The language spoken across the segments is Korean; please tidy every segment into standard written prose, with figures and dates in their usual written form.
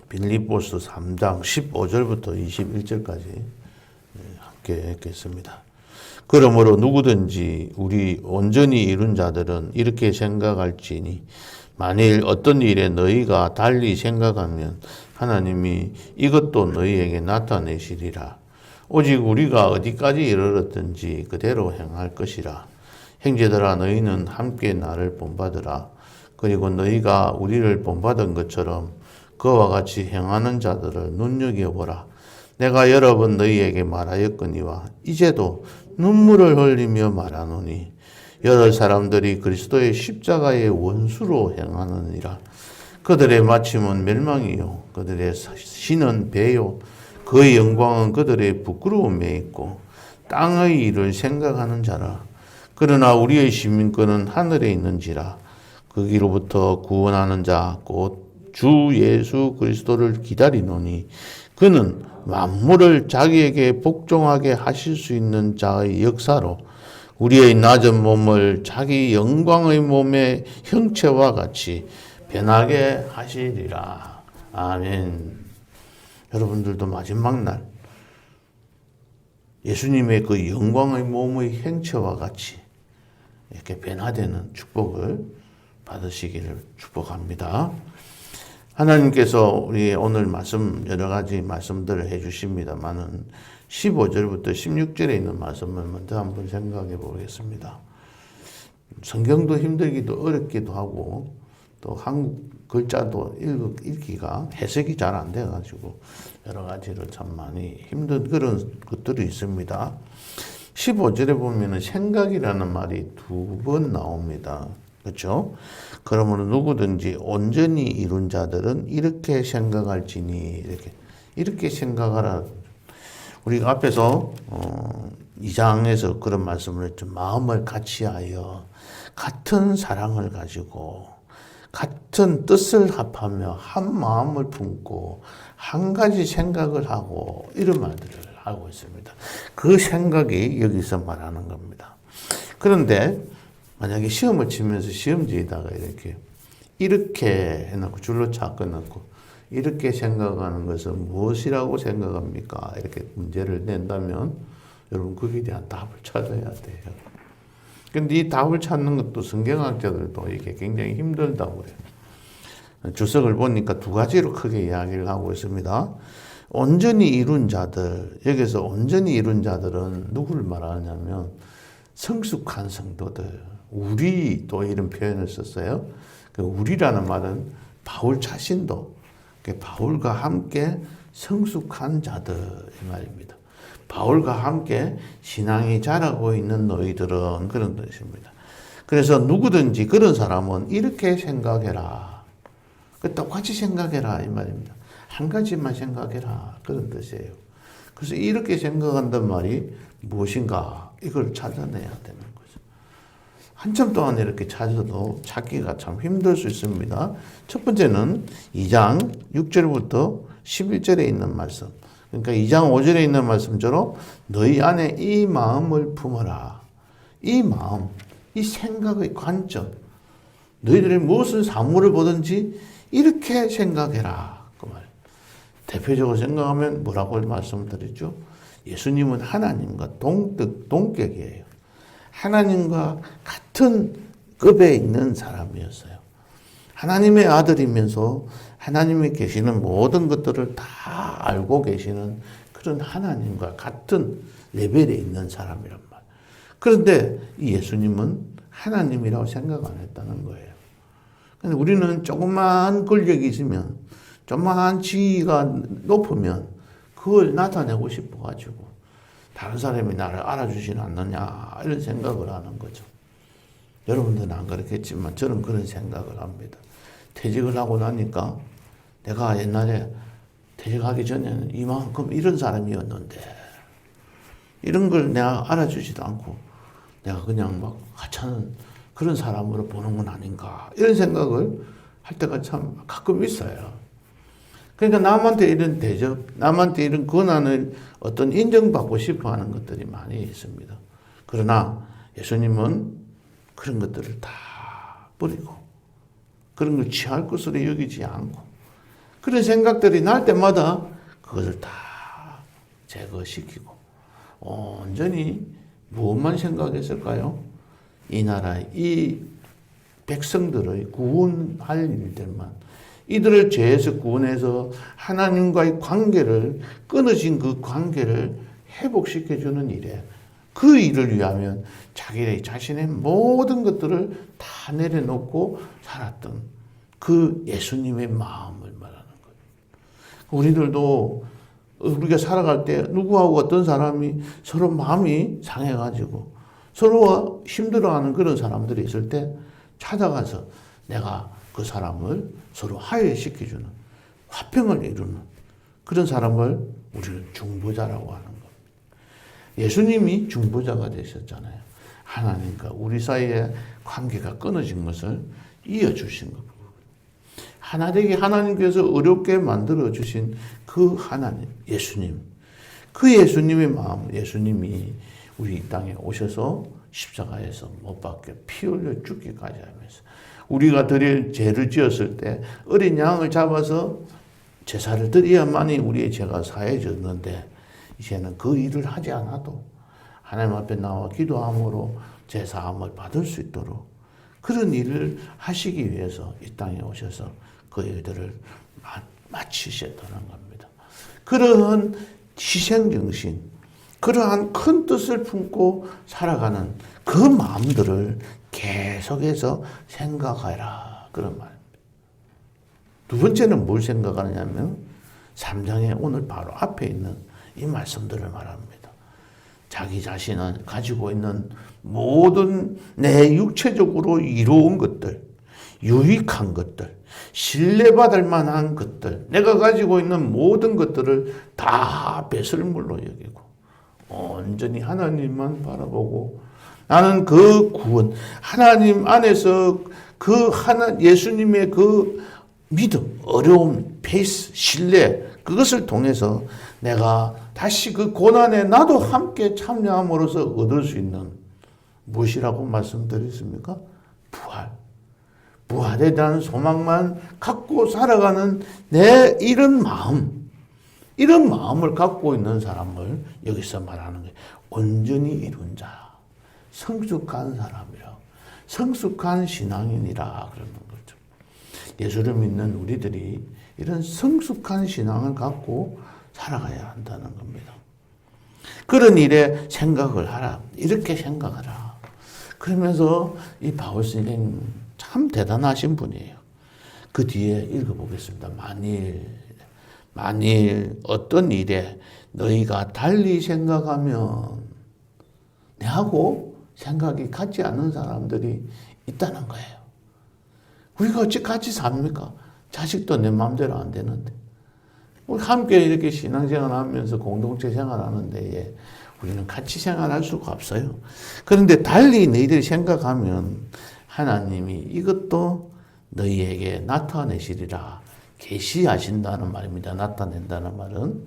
빌립보서 3장 15절부터 21절까지 함께 읽겠습니다. 그러므로 누구든지 우리 온전히 이룬 자들은 이렇게 생각할지니 만일 어떤 일에 너희가 달리 생각하면 하나님이 이것도 너희에게 나타내시리라. 오직 우리가 어디까지 이르렀든지 그대로 행할 것이라. 형제들아 너희는 함께 나를 본받으라. 그리고 너희가 우리를 본받은 것처럼 그와 같이 행하는 자들을 눈여겨보라. 내가 여러 번 너희에게 말하였거니와 이제도 눈물을 흘리며 말하노니 여러 사람들이 그리스도의 십자가의 원수로 행하느니라. 그들의 마침은 멸망이요 그들의 신은 배요 그의 영광은 그들의 부끄러움에 있고 땅의 일을 생각하는 자라. 그러나 우리의 시민권은 하늘에 있는지라. 거기로부터 구원하는 자 곧 주 예수 그리스도를 기다리노니 그는 만물을 자기에게 복종하게 하실 수 있는 자의 역사로 우리의 낮은 몸을 자기 영광의 몸의 형체와 같이 변하게 하시리라. 아멘. 여러분들도 마지막 날 예수님의 그 영광의 몸의 형체와 같이 이렇게 변화되는 축복을 받으시기를 축복합니다. 하나님께서 우리 오늘 말씀 여러 가지 말씀들을 해주십니다만은 15절부터 16절에 있는 말씀을 먼저 한번 생각해 보겠습니다. 성경도 힘들기도 어렵기도 하고 또 한국 글자도 읽기가 해석이 잘 안 돼가지고 여러 가지로 참 많이 힘든 그런 것들이 있습니다. 15절에 보면은 생각이라는 말이 2번 나옵니다. 그렇죠? 그러므로 누구든지 온전히 이룬 자들은 이렇게 생각할지니 이렇게 생각하라. 우리가 앞에서 2장에서 그런 말씀을 했죠. 마음을 같이하여 같은 사랑을 가지고 같은 뜻을 합하며 한 마음을 품고 한 가지 생각을 하고 이런 말들을 하고 있습니다. 그 생각이 여기서 말하는 겁니다. 그런데 만약에 시험을 치면서 시험지에다가 이렇게 해놓고 줄로 차 끊어놓고 이렇게 생각하는 것은 무엇이라고 생각합니까? 이렇게 문제를 낸다면 여러분 거기에 대한 답을 찾아야 돼요. 근데 이 답을 찾는 것도 성경학자들도 이게 굉장히 힘들다고 해요. 주석을 보니까 2가지로 크게 이야기를 하고 있습니다. 온전히 이룬 자들, 여기서 온전히 이룬 자들은 누구를 말하냐면 성숙한 성도들, 우리 또 이런 표현을 썼어요. 그 우리라는 말은 바울 자신도 바울과 함께 성숙한 자들 이 말입니다. 바울과 함께 신앙이 자라고 있는 너희들은 그런 뜻입니다. 그래서 누구든지 그런 사람은 이렇게 생각해라. 똑같이 생각해라 이 말입니다. 한 가지만 생각해라 그런 뜻이에요. 그래서 이렇게 생각한단 말이 무엇인가 이걸 찾아내야 되는 거죠. 한참 동안 이렇게 찾아도 찾기가 참 힘들 수 있습니다. 첫 번째는 2장 6절부터 11절에 있는 말씀. 그러니까 2장 5절에 있는 말씀처럼 너희 안에 이 마음을 품어라. 이 마음, 이 생각의 관점. 너희들이 무슨 사물을 보든지 이렇게 생각해라. 그 말. 대표적으로 생각하면 뭐라고 말씀드렸죠? 예수님은 하나님과 동격이에요. 하나님과 같은 급에 있는 사람이었어요. 하나님의 아들이면서 하나님이 계시는 모든 것들을 다 알고 계시는 그런 하나님과 같은 레벨에 있는 사람이란 말. 그런데 이 예수님은 하나님이라고 생각 안 했다는 거예요. 근데 우리는 조그만 권력이 있으면, 조그만 지위가 높으면 그걸 나타내고 싶어가지고 다른 사람이 나를 알아주지는 않느냐 이런 생각을 하는 거죠. 여러분들은 안 그렇겠지만 저는 그런 생각을 합니다. 퇴직을 하고 나니까 내가 옛날에 퇴직하기 전에는 이만큼 이런 사람이었는데 이런 걸 내가 알아주지도 않고 내가 그냥 막 하찮은 그런 사람으로 보는 건 아닌가 이런 생각을 할 때가 참 가끔 있어요. 그러니까 남한테 이런 대접, 남한테 이런 권한을 어떤 인정받고 싶어 하는 것들이 많이 있습니다. 그러나 예수님은 그런 것들을 다 버리고 그런 걸 취할 것으로 여기지 않고 그런 생각들이 날 때마다 그것을 다 제거시키고 온전히 무엇만 생각했을까요? 이 나라, 이 백성들의 구원할 일들만, 이들을 죄에서 구원해서 하나님과의 관계를, 끊어진 그 관계를 회복시켜주는 일에, 그 일을 위하면 자기 자신의 모든 것들을 다 내려놓고 살았던 그 예수님의 마음을 말하는 거예요. 우리들도 우리가 살아갈 때 누구하고 어떤 사람이 서로 마음이 상해가지고 서로가 힘들어하는 그런 사람들이 있을 때 찾아가서 내가 그 사람을 서로 화해시켜주는, 화평을 이루는 그런 사람을 우리는 중보자라고 하는 겁니다. 예수님이 중보자가 되셨잖아요. 하나님과 우리 사이의 관계가 끊어진 것을 이어주신 겁니다. 하나 되게 하나님께서 어렵게 만들어주신 그 하나님, 예수님. 그 예수님의 마음, 예수님이 우리 이 땅에 오셔서 십자가에서 못 박혀 피 흘려 죽기까지 하면서 우리가 드릴 죄를 지었을 때 어린 양을 잡아서 제사를 드려야만이 우리의 죄가 사해졌는데 이제는 그 일을 하지 않아도 하나님 앞에 나와 기도함으로 제사함을 받을 수 있도록 그런 일을 하시기 위해서 이 땅에 오셔서 그 일들을 마치셨다는 겁니다. 그러한 희생정신, 그러한 큰 뜻을 품고 살아가는 그 마음들을 계속해서 생각하라. 그런 말입니다. 두 번째는 뭘 생각하느냐면 3장에 오늘 바로 앞에 있는 이 말씀들을 말합니다. 자기 자신은 가지고 있는 모든 내 육체적으로 이로운 것들, 유익한 것들, 신뢰받을 만한 것들, 내가 가지고 있는 모든 것들을 다 배설물로 여기고 온전히 하나님만 바라보고 나는 그 구원, 하나님 안에서 그 예수님의 그 믿음, 어려움, 페이스, 신뢰, 그것을 통해서 내가 다시 그 고난에 나도 함께 참여함으로써 얻을 수 있는 무엇이라고 말씀드렸습니까? 부활. 부활에 대한 소망만 갖고 살아가는 내 이런 마음을 갖고 있는 사람을 여기서 말하는 거예요. 온전히 이룬 자, 성숙한 사람이라, 성숙한 신앙인이라 그러는 거죠. 예수를 믿는 우리들이 이런 성숙한 신앙을 갖고 살아가야 한다는 겁니다. 그런 일에 생각을 하라. 이렇게 생각하라. 그러면서 이 바울 선생님 참 대단하신 분이에요. 그 뒤에 읽어보겠습니다. 만일 어떤 일에 너희가 달리 생각하면 내하고 생각이 같지 않은 사람들이 있다는 거예요. 우리가 어찌 같이 삽니까? 자식도 내 마음대로 안 되는데. 우리 함께 이렇게 신앙생활 하면서 공동체 생활하는데 우리는 같이 생활할 수가 없어요. 그런데 달리 너희들이 생각하면 하나님이 이것도 너희에게 나타내시리라. 계시하신다는 말입니다. 나타낸다는 말은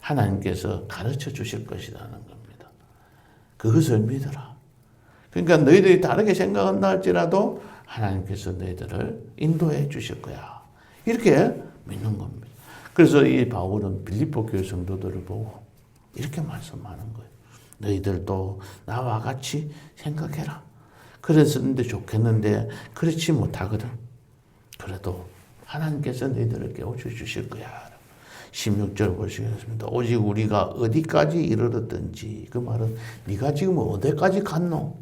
하나님께서 가르쳐 주실 것이라는 겁니다. 그것을 믿어라. 그러니까 너희들이 다르게 생각한다 할지라도 하나님께서 너희들을 인도해 주실 거야. 이렇게 믿는 겁니다. 그래서 이 바울은 빌립보 교회 성도들을 보고 이렇게 말씀하는 거예요. 너희들도 나와 같이 생각해라. 그랬었는데 좋겠는데 그렇지 못하거든. 그래도 하나님께서 너희들을 깨우쳐 주실 거야. 16절 보시겠습니다. 오직 우리가 어디까지 이르렀든지, 그 말은 네가 지금 어디까지 갔노?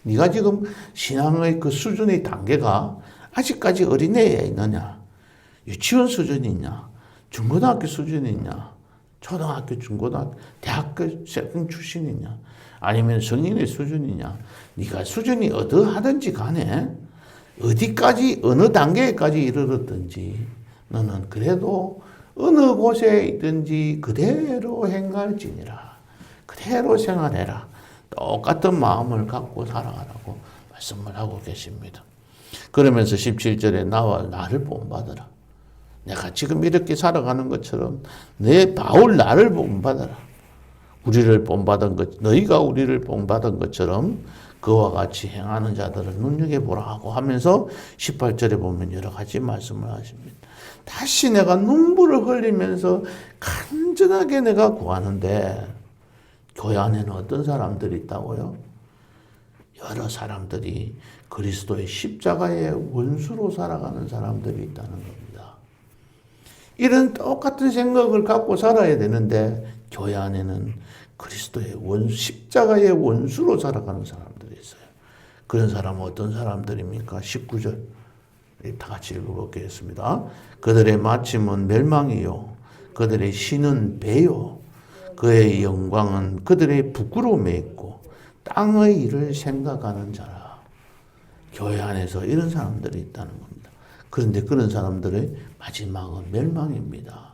네가 지금 신앙의 그 수준의 단계가 아직까지 어린애에 있느냐? 유치원 수준이 있냐? 중고등학교 수준이 있냐? 초등학교, 중고등학교, 대학교 출신이냐? 아니면 성인의 수준이냐? 네가 수준이 어떠하든지 간에 어디까지 어느 단계까지 이르렀든지 너는 그래도 어느 곳에 있든지 그대로 행할지니라. 그대로 생활해라. 똑같은 마음을 갖고 살아가라고 말씀을 하고 계십니다. 그러면서 17절에 나를 본받아라. 내가 지금 이렇게 살아가는 것처럼 내 바울 나를 본받아라. 우리를 본받은 것, 너희가 우리를 본받은 것처럼 그와 같이 행하는 자들을 눈여겨보라 하고 하면서 18절에 보면 여러 가지 말씀을 하십니다. 다시 내가 눈물을 흘리면서 간절하게 내가 구하는데 교회 안에는 어떤 사람들이 있다고요? 여러 사람들이 그리스도의 십자가의 원수로 살아가는 사람들이 있다는 겁니다. 이런 똑같은 생각을 갖고 살아야 되는데 교회 안에는 그리스도의 십자가의 원수로 살아가는 사람들이 있어요. 그런 사람은 어떤 사람들입니까? 19절 다 같이 읽어보겠습니다. 그들의 마침은 멸망이요 그들의 신은 배요 그의 영광은 그들의 부끄러움에 있고 땅의 일을 생각하는 자라. 교회 안에서 이런 사람들이 있다는 겁니다. 그런데 그런 사람들의 마지막은 멸망입니다.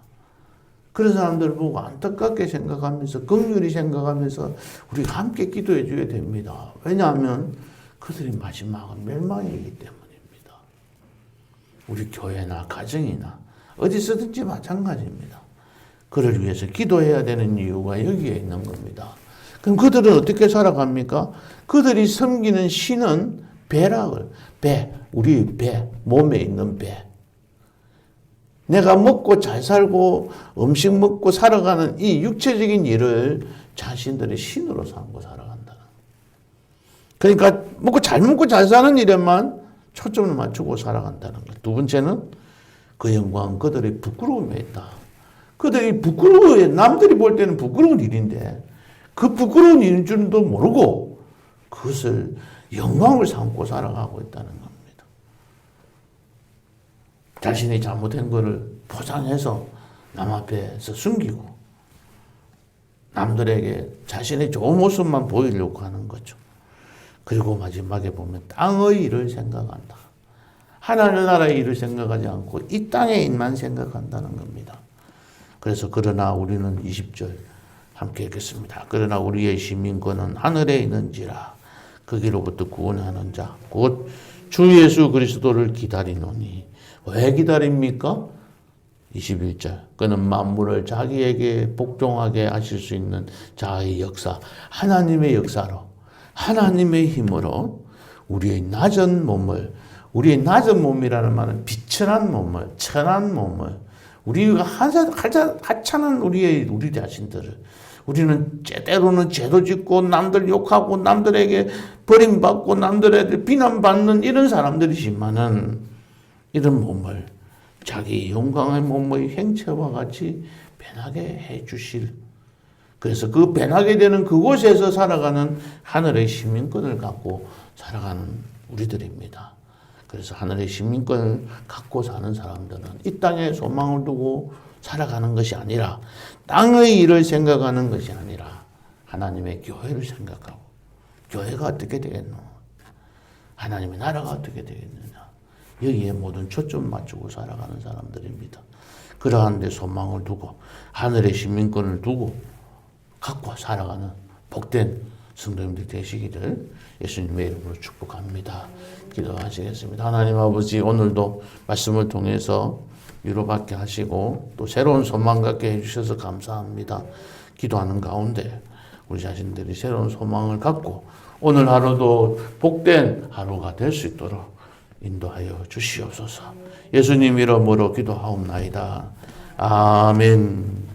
그런 사람들을 보고 안타깝게 생각하면서 긍휼히 생각하면서 우리가 함께 기도해 줘야 됩니다. 왜냐하면 그들의 마지막은 멸망이기 때문입니다. 우리 교회나 가정이나 어디서든지 마찬가지입니다. 그를 위해서 기도해야 되는 이유가 여기에 있는 겁니다. 그럼 그들은 어떻게 살아갑니까? 그들이 섬기는 신은 배락을, 우리 배, 몸에 있는 배. 내가 먹고 잘 살고 음식 먹고 살아가는 이 육체적인 일을 자신들의 신으로 삼고 살아간다. 그러니까 먹고 잘 사는 일에만 초점을 맞추고 살아간다는 것. 두 번째는 그 영광은 그들의 부끄러움에 있다. 그들이 부끄러워해. 남들이 볼 때는 부끄러운 일인데 그 부끄러운 일인 줄도 모르고 그것을 영광을 삼고 살아가고 있다는 겁니다. 자신이 잘못된 것을 포장해서 남 앞에서 숨기고 남들에게 자신의 좋은 모습만 보이려고 하는 거죠. 그리고 마지막에 보면 땅의 일을 생각한다. 하나님 나라의 일을 생각하지 않고 이 땅의 일만 생각한다는 겁니다. 그래서 그러나 우리는 20절 함께 읽겠습니다. 그러나 우리의 시민권은 하늘에 있는지라 거기로부터 구원하는 자 곧 주 예수 그리스도를 기다리노니. 왜 기다립니까? 21절 그는 만물을 자기에게 복종하게 하실 수 있는 자의 역사, 하나님의 역사로 하나님의 힘으로 우리의 낮은 몸이라는 말은 비천한 몸을, 천한 몸을, 우리가 하찮은 우리 자신들을, 우리는 때로는 죄도 짓고 남들 욕하고 남들에게 버림받고 남들에게 비난받는 이런 사람들이지만은 이런 몸을 자기 영광의 몸의 행체와 같이 변하게 해 주실, 그래서 그 변하게 되는 그곳에서 살아가는 하늘의 시민권을 갖고 살아가는 우리들입니다. 그래서 하늘의 시민권을 갖고 사는 사람들은 이 땅에 소망을 두고 살아가는 것이 아니라 땅의 일을 생각하는 것이 아니라 하나님의 교회를 생각하고 교회가 어떻게 되겠노? 하나님의 나라가 어떻게 되겠느냐? 여기에 모든 초점 맞추고 살아가는 사람들입니다. 그러한 데 소망을 두고 하늘의 시민권을 두고 갖고 살아가는 복된 성도님들 되시기를 예수님의 이름으로 축복합니다. 기도하시겠습니다. 하나님 아버지, 오늘도 말씀을 통해서 위로받게 하시고 또 새로운 소망 갖게 해주셔서 감사합니다. 기도하는 가운데 우리 자신들이 새로운 소망을 갖고 오늘 하루도 복된 하루가 될 수 있도록 인도하여 주시옵소서. 예수님 이름으로 기도하옵나이다. 아멘.